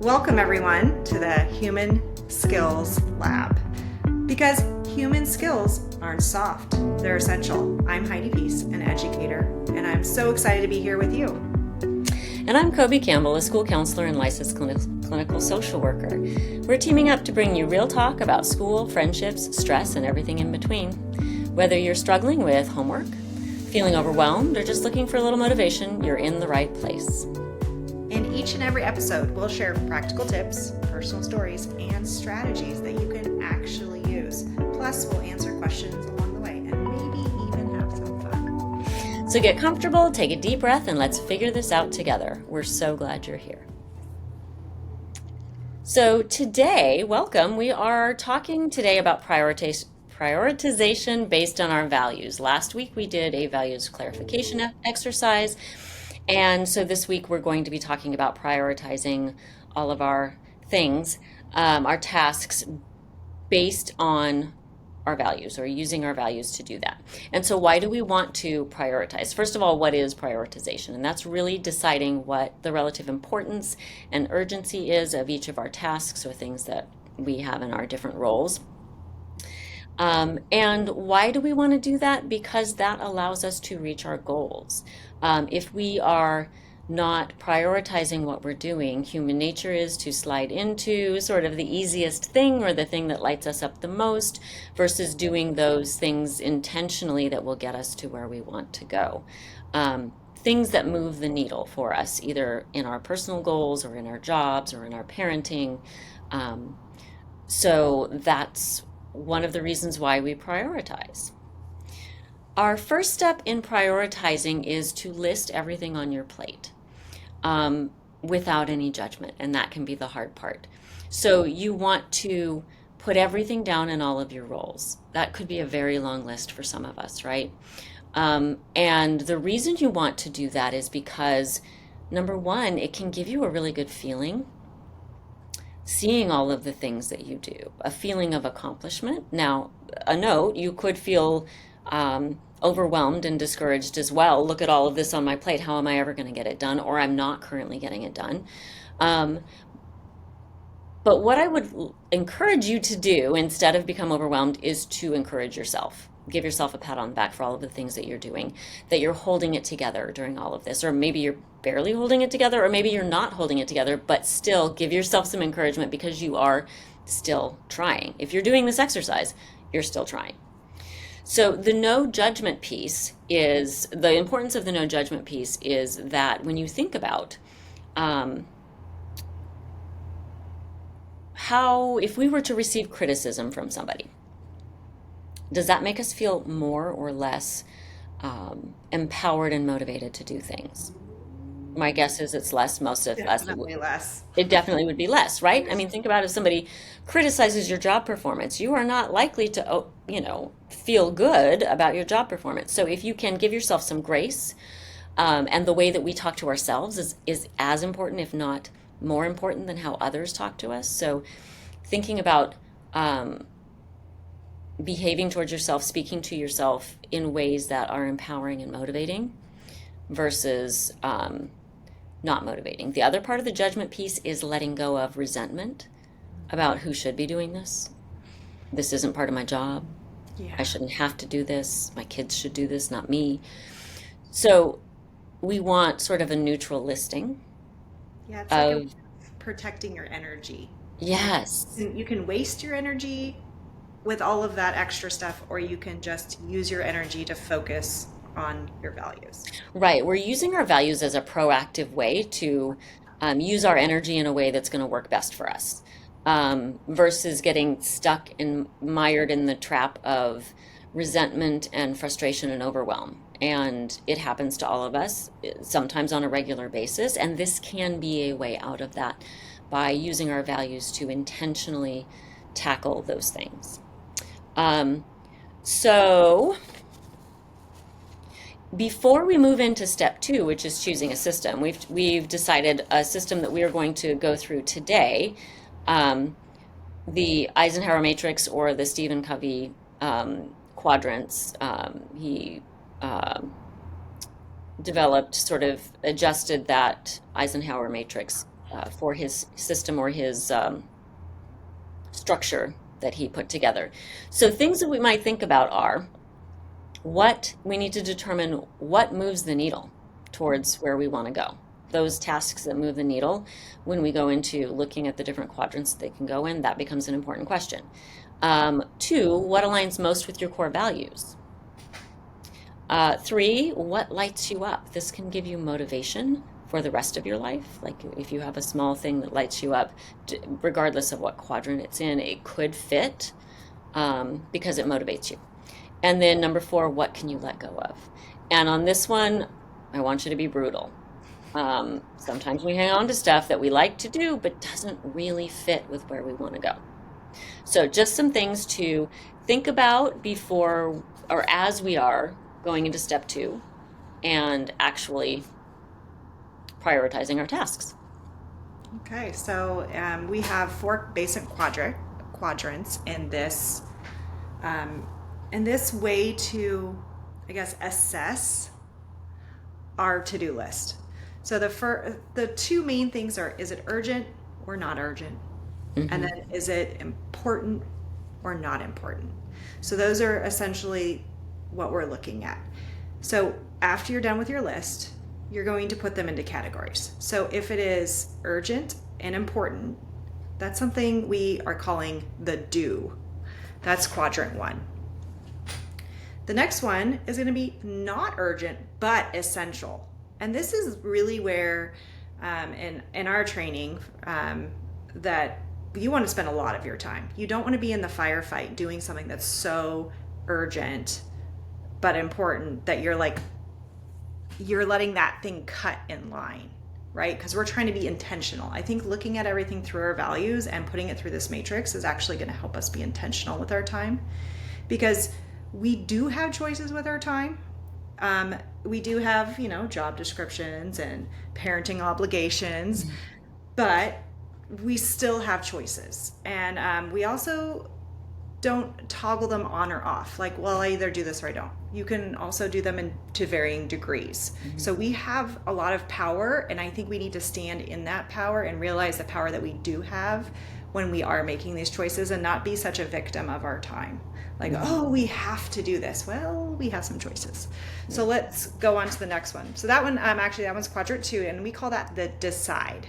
Welcome everyone to the Human Skills Lab. Because human skills aren't soft, they're essential. I'm Heidi Peace, an educator, and I'm so excited to be here with you. And I'm Kobe Campbell, a school counselor and licensed clinical social worker. We're teaming up to bring you real talk about school, friendships, stress, and everything in between. Whether you're struggling with homework, feeling overwhelmed, or just looking for a little motivation, you're in the right place. In each and every episode, we'll share practical tips, personal stories, and strategies that you can actually use. Plus, we'll answer questions along the way and maybe even have some fun. So get comfortable, take a deep breath, and let's figure this out together. We're so glad you're here. So today, welcome, we are talking today about prioritization based on our values. Last week we did a values clarification exercise. And so this week we're going to be talking about prioritizing all of our things, our tasks based on our values or using our values to do that. And so why do we want to prioritize? First of all, what is prioritization? And that's really deciding what the relative importance and urgency is of each of our tasks or things that we have in our different roles. And why do we want to do that? Because that allows us to reach our goals. If we are not prioritizing what we're doing, human nature is to slide into sort of the easiest thing or the thing that lights us up the most versus doing those things intentionally that will get us to where we want to go. Things that move the needle for us, either in our personal goals or in our jobs or in our parenting. So that's one of the reasons why we prioritize. Our first step in prioritizing is to list everything on your plate without any judgment, and that can be the hard part. So you want to put everything down in all of your roles. That could be a very long list for some of us, right? And the reason you want to do that is because, number one, it can give you a really good feeling seeing all of the things that you do, a feeling of accomplishment. Now, a note, you could feel overwhelmed and discouraged as well. Look at all of this on my plate. How am I ever going to get it done? Or I'm not currently getting it done. But what I would encourage you to do instead of become overwhelmed is to encourage yourself. Give yourself a pat on the back for all of the things that you're doing, that you're holding it together during all of this. Or maybe you're barely holding it together, or maybe you're not holding it together, but still give yourself some encouragement because you are still trying. If you're doing this exercise, you're still trying. So the no judgment piece is, the importance of the no judgment piece is that when you think about how, if we were to receive criticism from somebody, does that make us feel more or less empowered and motivated to do things? My guess is it's less. Most of us, Definitely less. it definitely would be less, right? I mean, think about if somebody criticizes your job performance, you are not likely to, feel good about your job performance. So if you can give yourself some grace, and the way that we talk to ourselves is as important, if not more important, than how others talk to us. So thinking about behaving towards yourself, speaking to yourself in ways that are empowering and motivating versus not motivating. The other part of the judgment piece is letting go of resentment about who should be doing this. This isn't part of my job. Yeah. I shouldn't have to do this. My kids should do this, not me. So we want sort of a neutral listing Yeah, it's like of, protecting your energy. yes, You can waste your energy with all of that extra stuff, or you can just use your energy to focus on your values. right. We're using our values as a proactive way to use our energy in a way that's going to work best for us, versus getting stuck and mired in the trap of resentment and frustration and overwhelm. And it happens to all of us, sometimes on a regular basis. And this can be a way out of that by using our values to intentionally tackle those things. So before we move into step two, which is choosing a system, we've decided a system that we are going to go through today, the Eisenhower Matrix or the Stephen Covey quadrants. He developed, sort of adjusted that Eisenhower Matrix for his system or his structure that he put together. So things that we might think about are what we need to determine what moves the needle towards where we want to go. Those tasks that move the needle, when we go into looking at the different quadrants they can go in, that becomes an important question. Two, what aligns most with your core values? Three, what lights you up? This can give you motivation for the rest of your life. Like if you have a small thing that lights you up, regardless of what quadrant it's in, it could fit because it motivates you. And then number four, what can you let go of? And on this one, I want you to be brutal. Sometimes we hang on to stuff that we like to do, but doesn't really fit with where we want to go. So just some things to think about before or as we are going into step two and actually prioritizing our tasks. Okay, so we have four basic quadrants in this way to, I guess, assess our to-do list. So the two main things are, is it urgent or not urgent? Mm-hmm. And then is it important or not important? So those are essentially what we're looking at. So after you're done with your list, you're going to put them into categories. So if it is urgent and important, that's something we are calling the do. That's quadrant one. The next one is going to be not urgent, but essential. And this is really where, in our training, that you want to spend a lot of your time. You don't want to be in the firefight doing something that's so urgent but important that you're letting that thing cut in line, right? Because we're trying to be intentional. I think looking at everything through our values and putting it through this matrix is actually going to help us be intentional with our time, because we do have choices with our time. We do have, job descriptions and parenting obligations, but we still have choices. And we also don't toggle them on or off. Like, well, I either do this or I don't. You can also do them to varying degrees. Mm-hmm. So we have a lot of power, and I think we need to stand in that power and realize the power that we do have when we are making these choices, and not be such a victim of our time. Like, oh, we have to do this. Well, we have some choices. So let's go on to the next one. So that one, that one's quadrant two, and we call that the decide.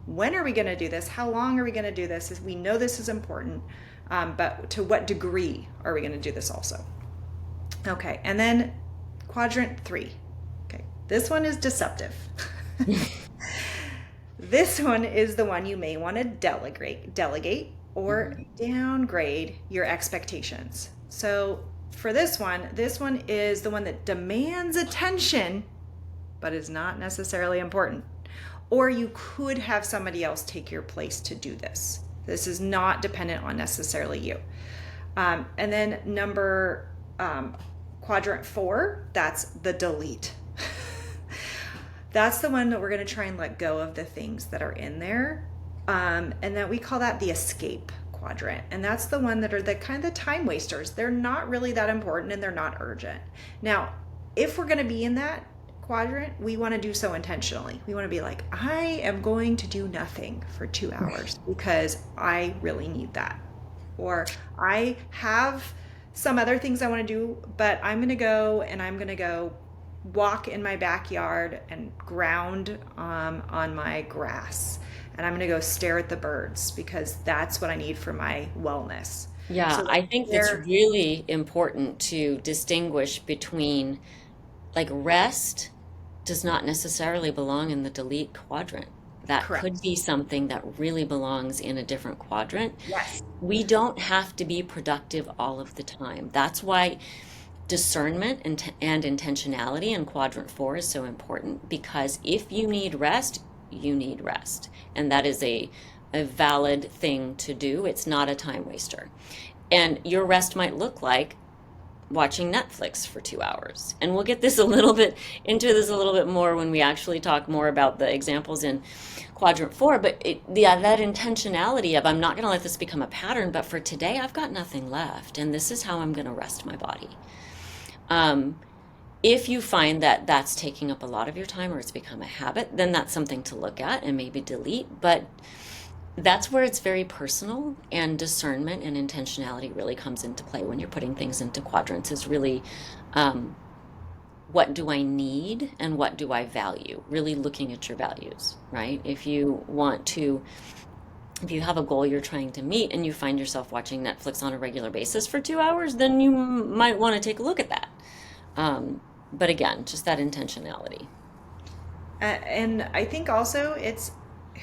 When are we going to do this? How long are we going to do this? We know this is important, but to what degree are we going to do this also? Okay, and then quadrant three. Okay, this one is deceptive. This one is the one you may want to delegate or downgrade your expectations. So for this one is the one that demands attention, but is not necessarily important. Or you could have somebody else take your place to do this. This is not dependent on necessarily you. And then quadrant four, that's the delete. That's the one that we're going to try and let go of the things that are in there. And that we call that the escape quadrant. And that's the one that are the kind of the time wasters. They're not really that important and they're not urgent. Now, if we're going to be in that quadrant, we want to do so intentionally. We want to be like, I am going to do nothing for 2 hours because I really need that. Or I have some other things I want to do, but I'm going to go walk in my backyard and ground on my grass. And I'm going to go stare at the birds because that's what I need for my wellness. Yeah, So I think it's really important to distinguish between, like, rest does not necessarily belong in the delete quadrant. That Correct. could be something that really belongs in a different quadrant. Yes. We don't have to be productive all of the time. That's why discernment and intentionality in quadrant four is so important, because if you need rest, you need rest. And that is a valid thing to do. It's not a time waster. And your rest might look like watching Netflix for 2 hours. And we'll get this a little bit more when we actually talk more about the examples in quadrant four. But that intentionality of, I'm not going to let this become a pattern, but for today I've got nothing left, and this is how I'm going to rest my body. If you find that that's taking up a lot of your time or it's become a habit, then that's something to look at and maybe delete. But that's where it's very personal, and discernment and intentionality really comes into play when you're putting things into quadrants, is really um, what do I need and what do I value? Really looking at your values, right? If you have a goal you're trying to meet and you find yourself watching Netflix on a regular basis for 2 hours, then you might want to take a look at that. But again, just that intentionality. And I think also it's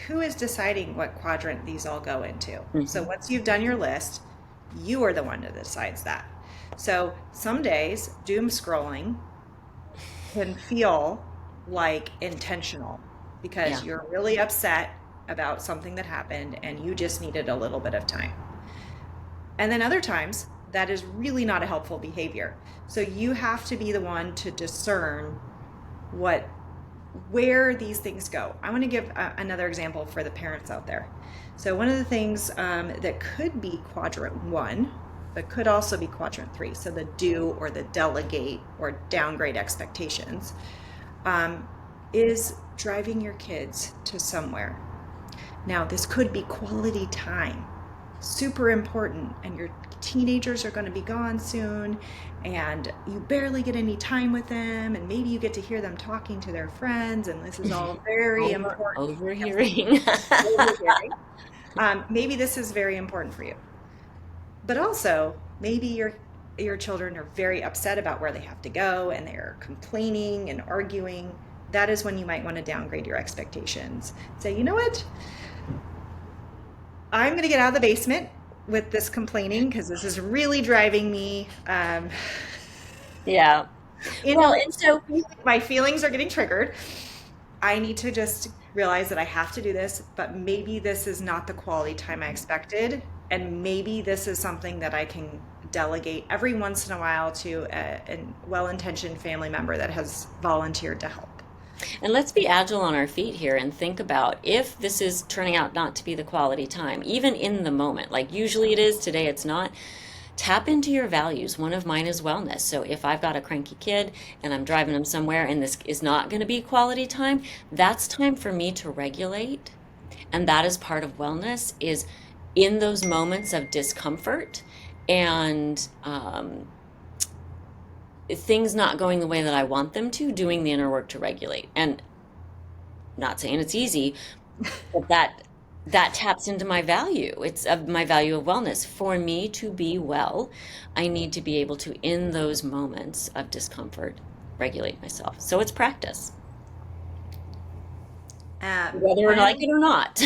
who is deciding what quadrant these all go into. So Hmm. once you've done your list, you are the one that decides that. So some days doom scrolling can feel like intentional because Yeah. you're really upset about something that happened and you just needed a little bit of time. And then other times, that is really not a helpful behavior. So you have to be the one to discern what where these things go. I want to give another example for the parents out there. So one of the things that could be quadrant one, but could also be quadrant three. So the do or the delegate or downgrade expectations um, is driving your kids to somewhere. Now, this could be quality time, super important, and your teenagers are going to be gone soon, and you barely get any time with them, and maybe you get to hear them talking to their friends, and this is all very important. Yes, Overhearing. overhearing. Maybe this is very important for you, but also maybe your children are very upset about where they have to go, and they're complaining and arguing. That is when you might want to downgrade your expectations. Say, you know what? I'm going to get out of the basement with this complaining because this is really driving me Yeah. Well, into and so my feelings are getting triggered. I need to just realize that I have to do this, but maybe this is not the quality time I expected. And maybe this is something that I can delegate every once in a while to a well-intentioned family member that has volunteered to help. And let's be agile on our feet here and think about if this is turning out not to be the quality time, even in the moment, like usually it is, today it's not. Tap into your values. One of mine is wellness. So if I've got a cranky kid and I'm driving them somewhere and this is not going to be quality time, that's time for me to regulate. And that is part of wellness, is in those moments of discomfort and things not going the way that I want them to, doing the inner work to regulate. And not saying it's easy, but that taps into my value. It's of my value of wellness. For me to be well, I need to be able to, in those moments of discomfort, regulate myself. So it's practice, whether I like Finally, it or not.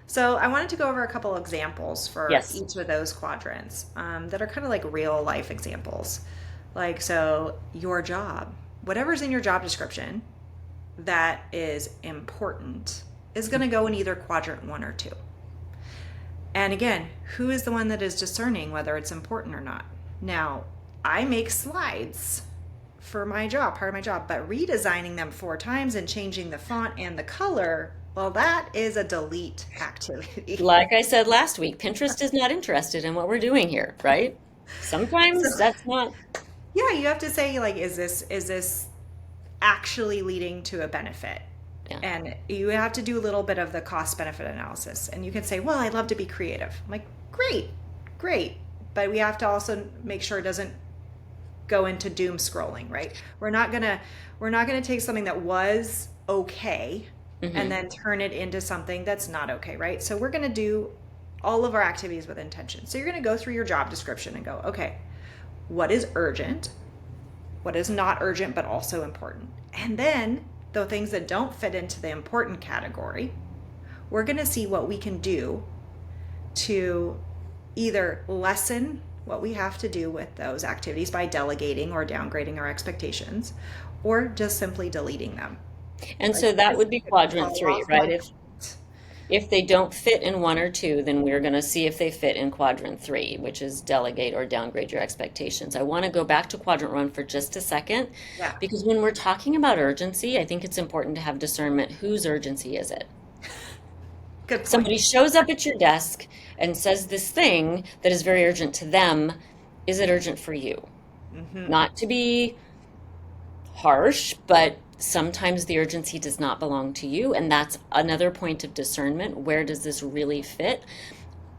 so I wanted to go over a couple examples for Yes. each of those quadrants that are kind of like real life examples. Like, so your job, whatever's in your job description that is important is going to go in either quadrant one or two. And again, who is the one that is discerning whether it's important or not? Now, I make slides for my job, part of my job, but redesigning them 4 times and changing the font and the color, well, that is a delete activity. Like I said last week, Pinterest is not interested in what we're doing here, right? So, Sometimes that's not, yeah, you have to say like, is this actually leading to a benefit? yeah. And you have to do a little bit of the cost benefit analysis. And you can say, well, I'd love to be creative. I'm like, great, great. But we have to also make sure it doesn't go into doom scrolling, right? We're not gonna take something that was okay and Hmm. then turn it into something that's not okay, right? So we're gonna do all of our activities with intention. So you're gonna go through your job description and go, okay, what is urgent? What is not urgent but also important? And then the things that don't fit into the important category, we're gonna see what we can do to either lessen what we have to do with those activities by delegating or downgrading our expectations, or just simply deleting them. And Like so that this would be could quadrant fall three, off right? my If they don't fit in one or two, then we're going to see if they fit in quadrant three, which is delegate or downgrade your expectations. I want to go back to quadrant one for just a second, yeah. because when we're talking about urgency, I think it's important to have discernment. Whose urgency is it? Good point. Somebody shows up at your desk and says this thing that is very urgent to them. Is it urgent for you? Mm-hmm. Not to be harsh, but sometimes the urgency does not belong to you. And that's another point of discernment. Where does this really fit?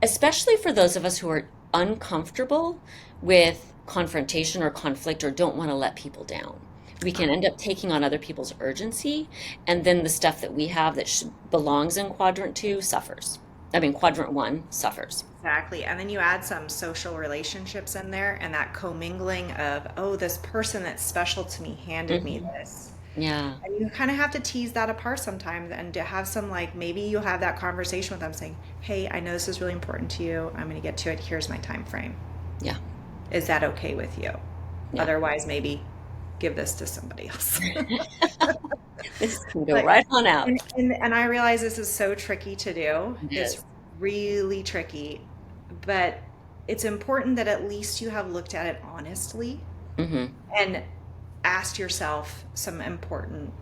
Especially for those of us who are uncomfortable with confrontation or conflict or don't want to let people down. We can end up taking on other people's urgency, and then the stuff that we have that belongs in quadrant two suffers. I mean, quadrant one suffers. Exactly. And then you add some social relationships in there and that commingling of, oh, this person that's special to me handed me Hmm. this. Yeah. And you kind of have to tease that apart sometimes and to have some, like, maybe you'll have that conversation with them saying, hey, I know this is really important to you. I'm going to get to it. Here's my time frame. Yeah. Is that okay with you? Yeah. Otherwise, maybe give this to somebody else. This can go But right on out. and I realize this is so tricky to do. It It's is. really tricky, but it's important that at least you have looked at it honestly Hmm. and asked yourself some important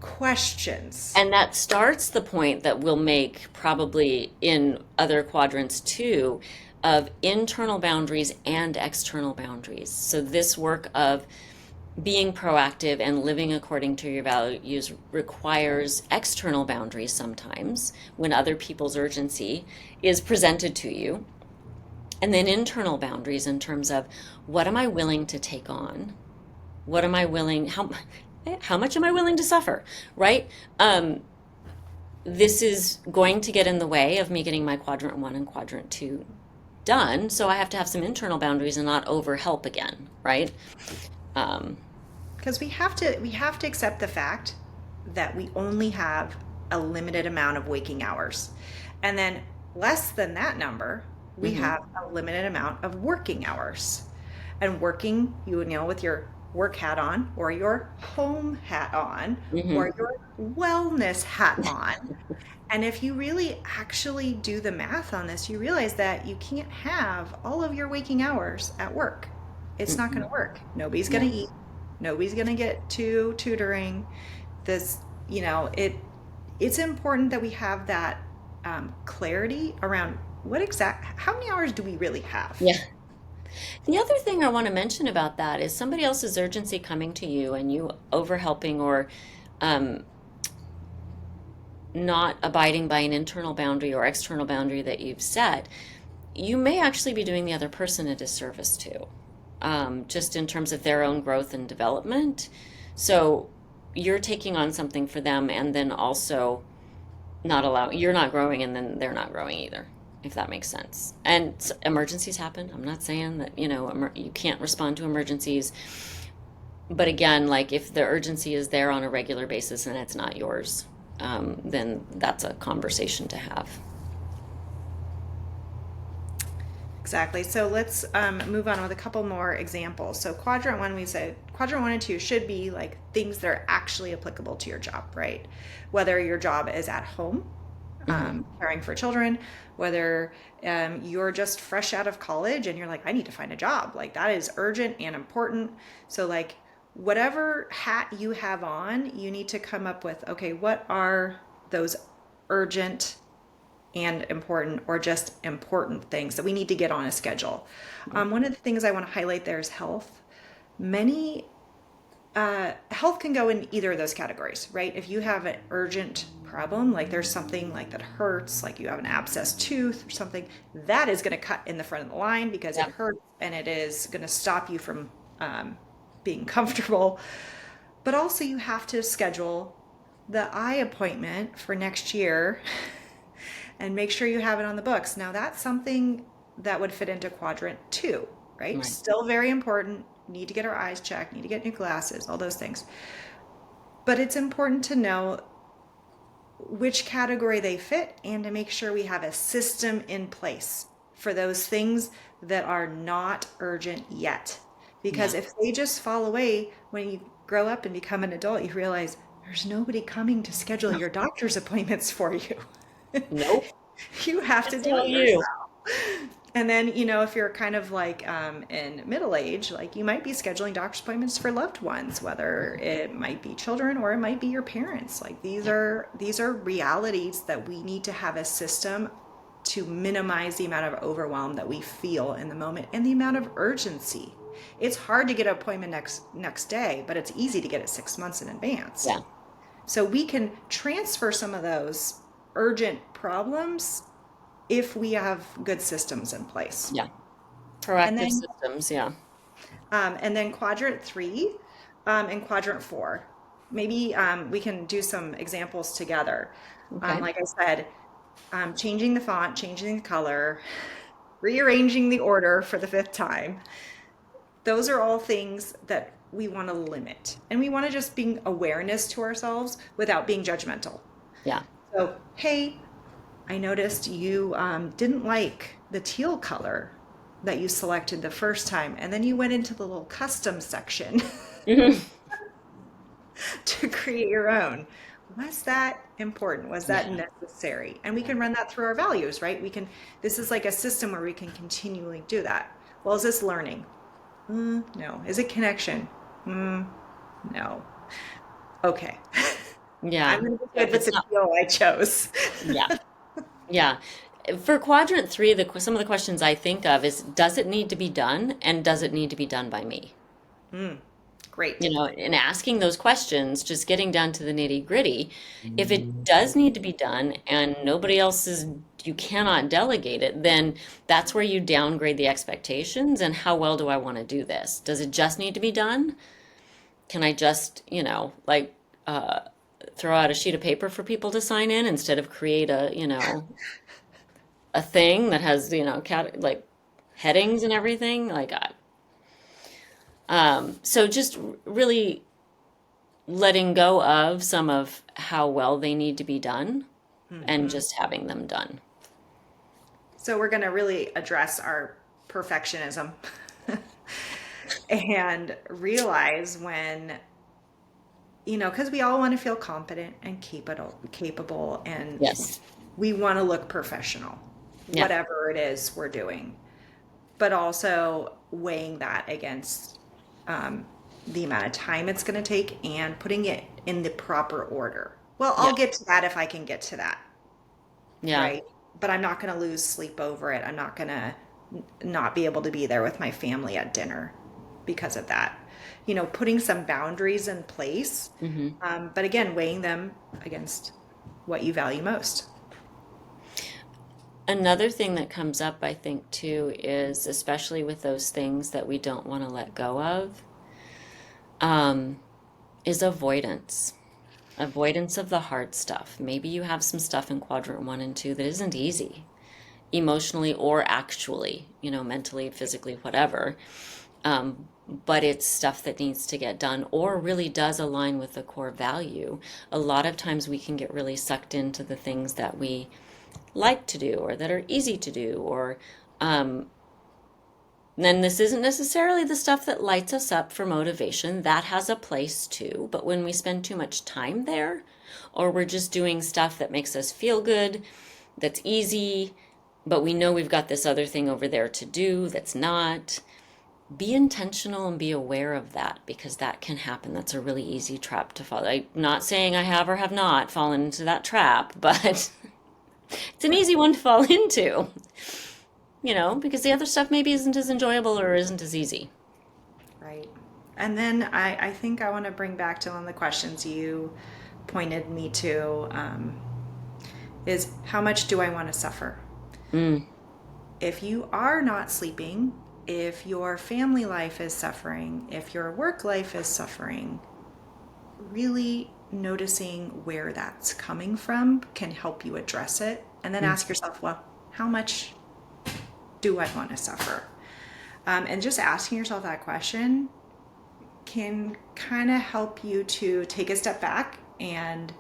questions. And that starts the point that we'll make probably in other quadrants too, of internal boundaries and external boundaries. So this work of being proactive and living according to your values requires external boundaries sometimes when other people's urgency is presented to you. And then internal boundaries in terms of what am I willing to take on? What am I willing, how much am I willing to suffer, right? This is going to get in the way of me getting my quadrant one and quadrant two done. So I have to have some internal boundaries and not over help again, right? Um, Because we have to accept the fact that we only have a limited amount of waking hours. And then less than that number, we mhm, have a limited amount of working hours. And working, you know, with your work hat on or your home hat on or mhm. your wellness hat on. And if you really actually do the math on this, you realize that you can't have all of your waking hours at work. It's not going to Mm-mm. work. Nobody's going Yeah. to eat. Nobody's going to get to tutoring. This, it's important that we have that clarity around how many hours do we really have? Yeah. The other thing I want to mention about that is somebody else's urgency coming to you and you overhelping or um, not abiding by an internal boundary or external boundary that you've set. You may actually be doing the other person a disservice too, just in terms of their own growth and development. So you're taking on something for them and then also not allowing, you're not growing and then they're not growing either, if that makes sense. And emergencies happen. I'm not saying that, you can't respond to emergencies. But again, like if the urgency is there on a regular basis and it's not yours, then that's a conversation to have. Exactly. So let's move on with a couple more examples. So quadrant one, we said quadrant one and two should be like things that are actually applicable to your job, right? Whether your job is at home, Hmm. caring for children, whether you're just fresh out of college and you're like, I need to find a job. Like that is urgent and important. So like whatever hat you have on, you need to come up with, okay, what are those urgent and important or just important things that we need to get on a schedule. One of the things I want to highlight there is health. Many health can go in either of those categories, right? If you have an urgent problem, like there's something like that hurts, like you have an abscessed tooth or something, that is going to cut in the front of the line because it Yeah. hurts and it is going to stop you from being comfortable. But also, you have to schedule the eye appointment for next year and make sure you have it on the books. Now, that's something that would fit into quadrant two, right? Right. Still very important. Need to get our eyes checked, need to get new glasses, all those things. But it's important to know which category they fit and to make sure we have a system in place for those things that are not urgent yet. Yeah. Because if they just fall away when you grow up and become an adult, you realize there's nobody coming to schedule your doctor's appointments for you. Nope. You have to That's do all it you. yourself. And then, if you're kind of like in middle age, like you might be scheduling doctor's appointments for loved ones, whether it might be children or it might be your parents. Like these Yeah. are these are realities that we need to have a system to minimize the amount of overwhelm that we feel in the moment and the amount of urgency. It's hard to get an appointment next day, but it's easy to get it 6 months in advance. Yeah. So we can transfer some of those urgent problems if we have good systems in place. Yeah. And Proactive then systems. Yeah. quadrant 3 and quadrant 4. Maybe we can do some examples together. Okay. Like I said, changing the font, changing the color, rearranging the order for the 5th time. Those are all things that we want to limit. And we want to just bring awareness to ourselves without being judgmental. Yeah. So, hey, I noticed you didn't like the teal color that you selected the first time, and then you went into the little custom section Mhm. to create your own. Was that important? Was that Yeah. necessary? And we can run that through our values, right? This is like a system where we can continually do that. Well, is this learning? No. Is it connection? No. Okay. I'm Yeah. going to be So good if with it's the not, teal I chose. yeah. Yeah. For quadrant 3, some of the questions I think of is, does it need to be done, and does it need to be done by me? Great. In asking those questions, just getting down to the nitty-gritty, if it does need to be done and nobody else is, you cannot delegate it, then that's where you downgrade the expectations and how well do I want to do this? Does it just need to be done? Can I just, uh, throw out a sheet of paper for people to sign in instead of create a thing that has, like headings and everything? So just really letting go of some of how well they need to be done and just having them done. So we're going to really address our perfectionism and realize when, because we all want to feel competent and capable, and Yes. we want to look professional, Yeah. whatever it is we're doing, but also weighing that against the amount of time it's going to take and putting it in the proper order. Well, Yeah. I'll get to that if I can get to that, Yeah. right? But I'm not going to lose sleep over it. I'm not going to not be able to be there with my family at dinner because of that. Putting some boundaries in place, Hmm. but again, weighing them against what you value most. Another thing that comes up, I think, too, is especially with those things that we don't want to let go of, um, is avoidance. Avoidance of the hard stuff. Maybe you have some stuff in quadrant 1 and 2 that isn't easy, emotionally or actually, mentally, physically, whatever. But it's stuff that needs to get done or really does align with the core value. A lot of times we can get really sucked into the things that we like to do or that are easy to do, or then this isn't necessarily the stuff that lights us up for motivation. That has a place too. But when we spend too much time there, or we're just doing stuff that makes us feel good, that's easy, but we know we've got this other thing over there to do that's not, be intentional and be aware of that, because that can happen. That's a really easy trap to fall. I'm not saying I have or have not fallen into that trap, but it's an easy one to fall into, because the other stuff maybe isn't as enjoyable or isn't as easy. Right. And then I think I want to bring back to one of the questions you pointed me to, is how much do I want to suffer? Mm, If you are not sleeping, if your family life is suffering, if your work life is suffering, really noticing where that's coming from can help you address it. And then mm. ask yourself, well, how much do I want to suffer? And just asking yourself that question can kind of help you to take a step back and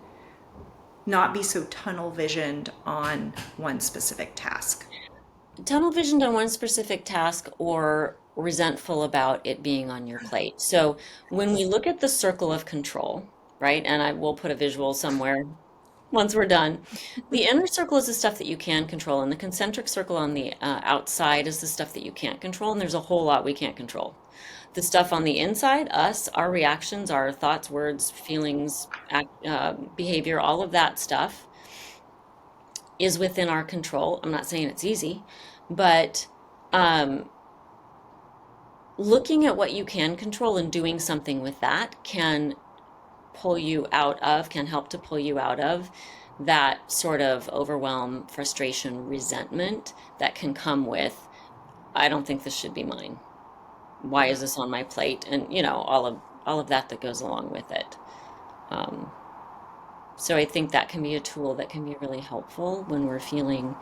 not be so tunnel visioned on one specific task. Tunnel visioned on one specific task or resentful about it being on your plate. So when we Yes. look at the circle of control, right, and I will put a visual somewhere once we're done. The inner circle is the stuff that you can control, and the concentric circle on the outside is the stuff that you can't control, and there's a whole lot we can't control. The stuff on the inside, us, our reactions, our thoughts, words, feelings, behavior, all of that stuff, is within our control. I'm not saying it's easy, but um, looking at what you can control and doing something with that can help to pull you out of that sort of overwhelm, frustration, resentment that can come with, I don't think this should be mine. Why is this on my plate? And all of that goes along with it. Um, so I think that can be a tool that can be really helpful when we're feeling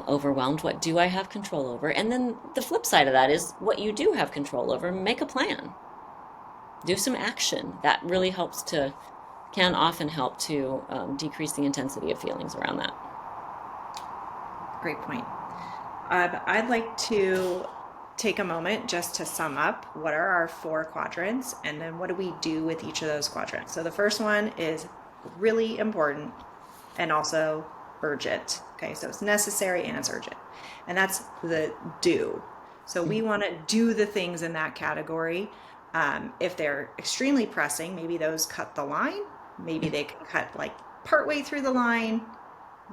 overwhelmed. What do I have control over? And then the flip side of that is what you do have control over. Make a plan. Do some action. That really can often help to decrease the intensity of feelings around that. Great point. I'd like to take a moment just to sum up what are our 4 quadrants and then what do we do with each of those quadrants. So the first one is really important and also urgent. Okay, so it's necessary and it's urgent. And that's the do. So we want to do the things in that category. If they're extremely pressing, maybe those cut the line. Maybe they can cut like partway through the line.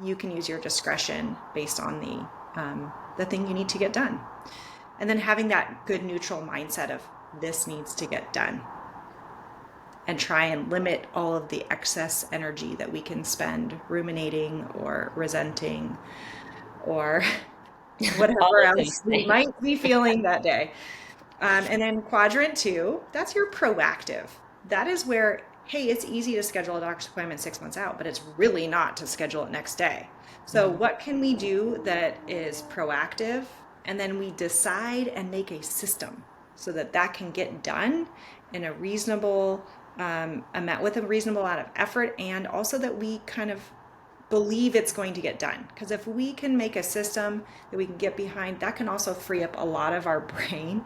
You can use your discretion based on the thing you need to get done. And then having that good neutral mindset of this needs to get done. And try and limit all of the excess energy that we can spend ruminating or resenting or whatever else we might be feeling that day. And then quadrant 2, that's your proactive. That is where, hey, it's easy to schedule a doctor's appointment 6 months out, but it's really not to schedule it next day. So what can we do that is proactive? And then we decide and make a system so that can get done in a reasonable amount, with a reasonable amount of effort, and also that we kind of believe it's going to get done. Because if we can make a system that we can get behind, that can also free up a lot of our brain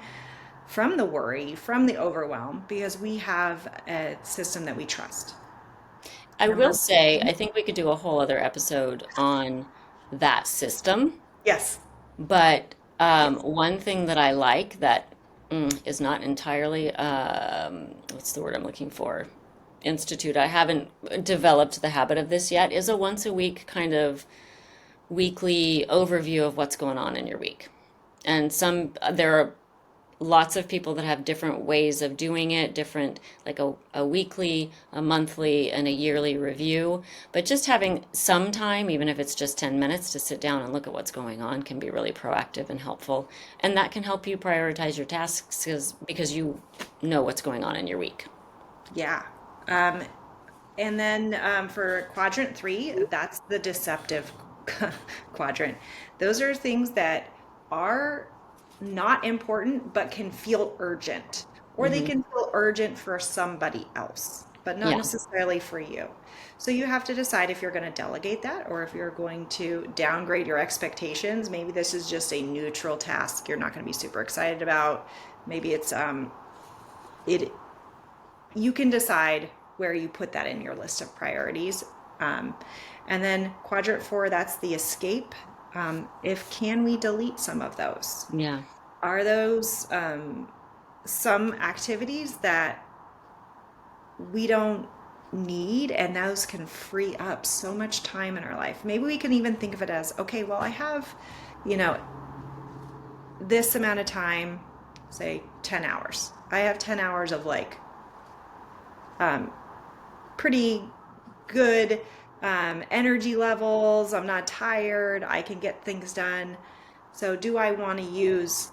from the worry, from the overwhelm, because we have a system that we trust. I will say, I think we could do a whole other episode on that system. Yes. But one thing that I like that is not entirely, what's the word I'm looking for? Institute. I haven't developed the habit of this yet, is a once a week kind of weekly overview of what's going on in your week. And there are lots of people that have different ways of doing it, different, like a weekly, a monthly, and a yearly review. But just having some time, even if it's just 10 minutes, to sit down and look at what's going on can be really proactive and helpful. And that can help you prioritize your tasks because you know what's going on in your week. Yeah. And then for quadrant 3, that's the deceptive quadrant. Those are things that are not important but can feel urgent, or they can feel urgent for somebody else but not Yeah. necessarily for you. So you have to decide if you're going to delegate that or if you're going to downgrade your expectations. Maybe this is just a neutral task you're not going to be super excited about. Maybe it's it you can decide where you put that in your list of priorities. And then quadrant 4, that's the escape. If can we delete some of those? Yeah. Are those some activities that we don't need, and those can free up so much time in our life? Maybe we can even think of it as, okay, well, I have, this amount of time, say 10 hours. I have 10 hours of like pretty good energy levels. I'm not tired. I can get things done. So do I want to use,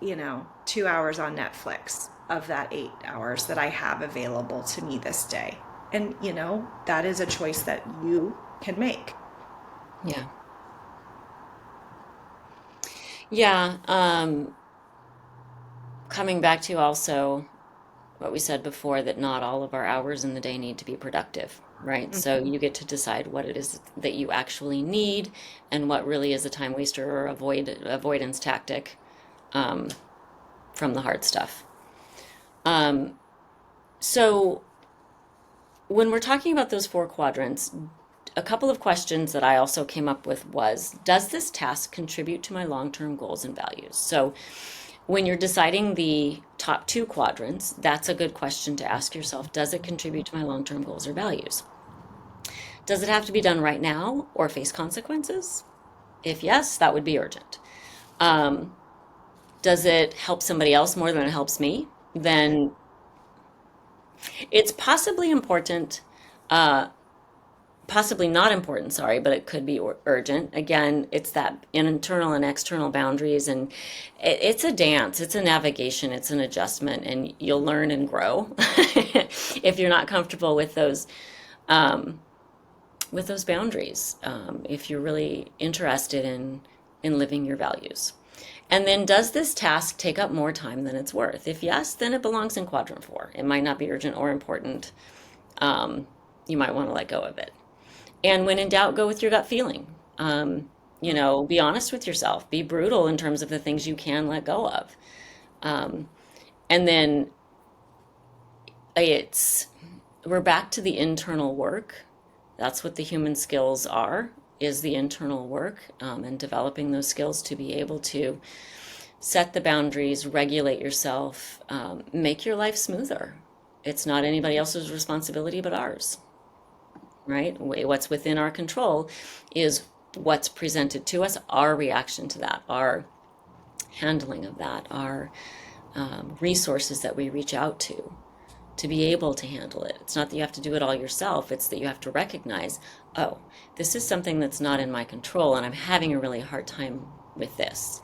2 hours on Netflix of that 8 hours that I have available to me this day? And, that is a choice that you can make. Yeah. Yeah. Coming back to also what we said before, that not all of our hours in the day need to be productive, right? So you get to decide what it is that you actually need and what really is a time waster or avoidance tactic from the hard stuff. So when we're talking about those 4 quadrants, a couple of questions that I also came up with was, does this task contribute to my long-term goals and values? So when you're deciding the top 2 quadrants, that's a good question to ask yourself. Does it contribute to my long-term goals or values? Does it have to be done right now or face consequences? If yes, that would be urgent. Um, does it help somebody else more than it helps me? Then it's possibly important, uh, possibly not important, sorry, but it could be urgent. Again, it's that internal and external boundaries, and it's a dance, it's a navigation, it's an adjustment, and you'll learn and grow if you're not comfortable um, with those boundaries, if you're really interested in living your values. And then, does this task take up more time than it's worth? If yes, then it belongs in quadrant 4. It might not be urgent or important. Um, you might want to let go of it. And when in doubt, go with your gut feeling. Be honest with yourself. Be brutal in terms of the things you can let go of. Um, and then it's we're back to the internal work. That's what the human skills are, is the internal work, and developing those skills to be able to set the boundaries, regulate yourself, make your life smoother. It's not anybody else's responsibility but ours, right? What's within our control is what's presented to us, our reaction to that, our handling of that, our resources that we reach out to be able to handle it. It's not that you have to do it all yourself, it's that you have to recognize, oh, this is something that's not in my control, and I'm having a really hard time with this.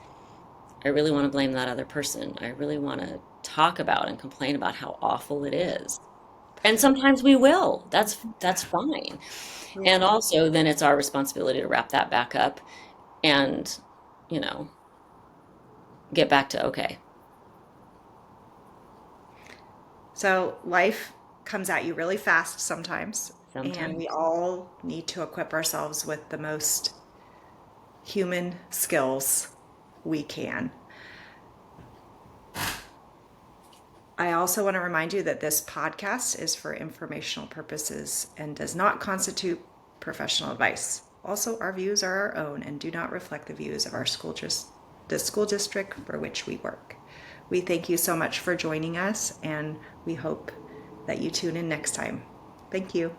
I really want to blame that other person. I really want to talk about and complain about how awful it is. And sometimes we will. That's fine. And Yeah. also then it's our responsibility to wrap that back up and, you know, get back to okay. So life comes at you really fast sometimes, and we Sometimes. all need to equip ourselves with the most human skills we can. I also want to remind you that this podcast is for informational purposes and does not constitute professional advice. Also, our views are our own and do not reflect the views of the school district for which we work. We thank you so much for joining us, and we hope that you tune in next time. Thank you.